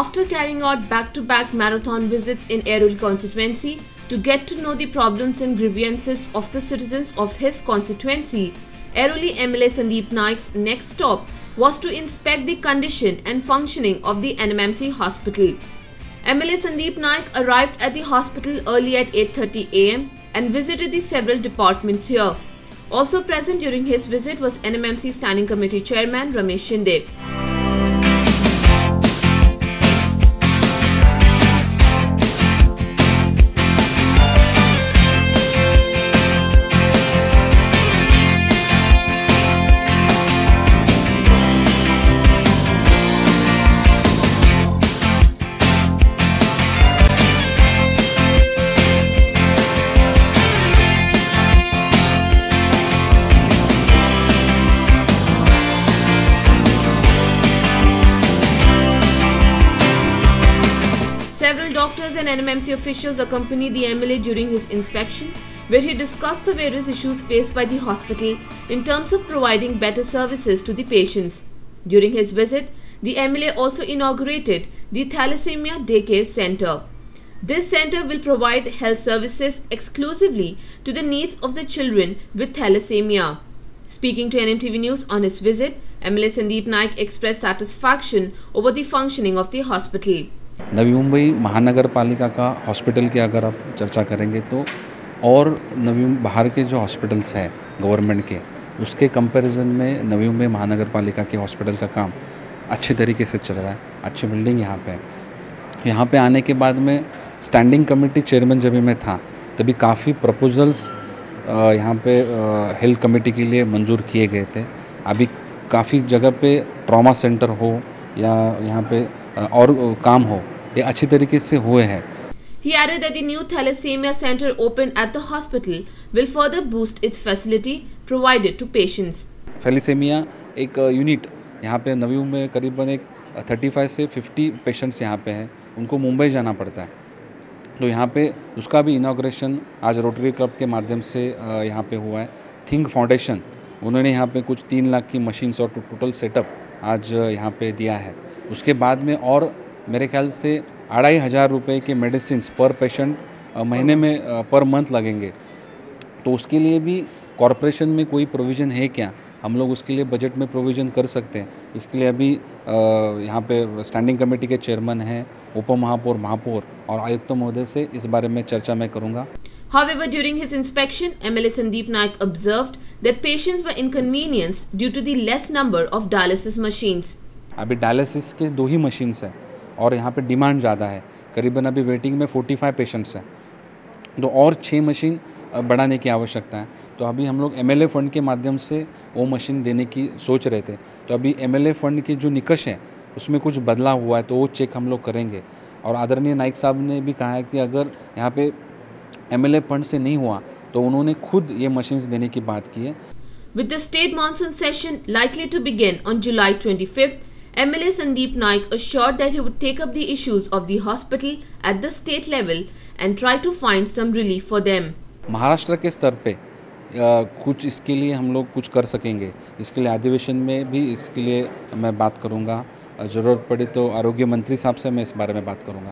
After carrying out back-to-back marathon visits in Airoli constituency to get to know the problems and grievances of the citizens of his constituency, Airoli MLA Sandeep Naik's next stop was to inspect the condition and functioning of the NMMC hospital. MLA Sandeep Naik arrived at the hospital early at 8:30 am and visited the several departments here. Also present during his visit was NMMC Standing Committee Chairman Ramesh Shinde. Several doctors and NMMC officials accompanied the MLA during his inspection, where he discussed the various issues faced by the hospital in terms of providing better services to the patients. During his visit, the MLA also inaugurated the Thalassemia Daycare Center. This center will provide health services exclusively to the needs of the children with thalassemia. Speaking to NMTV News on his visit, MLA Sandeep Naik expressed satisfaction over the functioning of the hospital. Navi Mumbai महानगर पालिका का hospital की अगर आप चर्चा करेंगे तो और नवी बाहर के जो हॉस्पिटल्स हैं गवर्नमेंट के, उसके कंपैरिजन में नवी मुंबई महानगर पालिका के हॉस्पिटल का काम अच्छे तरीके से चल रहा है। अच्छी बिल्डिंग यहाँ पे है। यहाँ पे आने के बाद में स्टैंडिंग कमेटी चेयरमैन जब मैं था तभी काफ़ी प्रपोजल्स यहाँ पे हेल्थ कमेटी के लिए मंजूर किए गए थे। अभी काफ़ी जगह पे ट्रॉमा सेंटर हो या यहाँ पे और काम हो, ये अच्छी तरीके से हुए हैं। He added that the new thalassemia center opened at the hospital will further boost its facility provided to patients. Thalassaemia एक यूनिट यहाँ पे नवी मुंबई में करीबन एक 35 से 50 पेशेंट्स यहाँ पे हैं, उनको मुंबई जाना पड़ता है। तो यहाँ पे उसका भी इनॉग्रेशन आज रोटरी क्लब के माध्यम से यहाँ पे हुआ है। थिंक फाउंडेशन उन्होंने यहाँ पे कुछ 3 लाख की मशीन्स और टोटल सेटअप आज यहाँ पे दिया है। उसके बाद में और मेरे ख्याल से 2500 रुपये के मेडिसिन पर पेशेंट महीने में पर मंथ लगेंगे। तो उसके लिए भी कॉरपोरेशन में कोई प्रोविज़न है क्या? हम लोग उसके लिए बजट में प्रोविज़न कर सकते हैं। इसके लिए अभी यहाँ पे स्टैंडिंग कमेटी के चेयरमैन हैं, उप महापौर, महापौर और आयुक्त महोदय से इस बारे में चर्चा मैं करूँगा। However, during his inspection, MLA Sandeep Naik observed that patients were inconvenienced due to the less number of dialysis machines. अभी डायलिसिस के 2 ही मशीन्स हैं और यहाँ पे डिमांड ज़्यादा है। करीबन अभी वेटिंग में 45 पेशेंट्स हैं, तो और 6 मशीन बढ़ाने की आवश्यकता है। तो अभी हम लोग MLA फंड के माध्यम से वो मशीन देने की सोच रहे थे। तो अभी MLA फंड के जो निकष हैं उसमें कुछ बदलाव हुआ है, तो वो चेक हम लोग करेंगे। और आदरणीय नाइक साहब ने भी कहा है कि अगर यहाँ पे MLA फंड से नहीं हुआ तो उन्होंने खुद ये मशीन्स देने की बात की है। With the state monsoon session likely to begin on July 25th, MLA Sandeep Naik assured that he would take up the issues of the hospital at the state level and try to find some relief for them. Maharashtra के स्तर पे कुछ इसके लिए हम लोग कुछ कर सकेंगे। इसके लिए अधिवेशन में भी इसके लिए मैं बात करूँगा। ज़रूरत पड़ी तो आरोग्य मंत्री साहब से मैं इस बारे में बात करूँगा।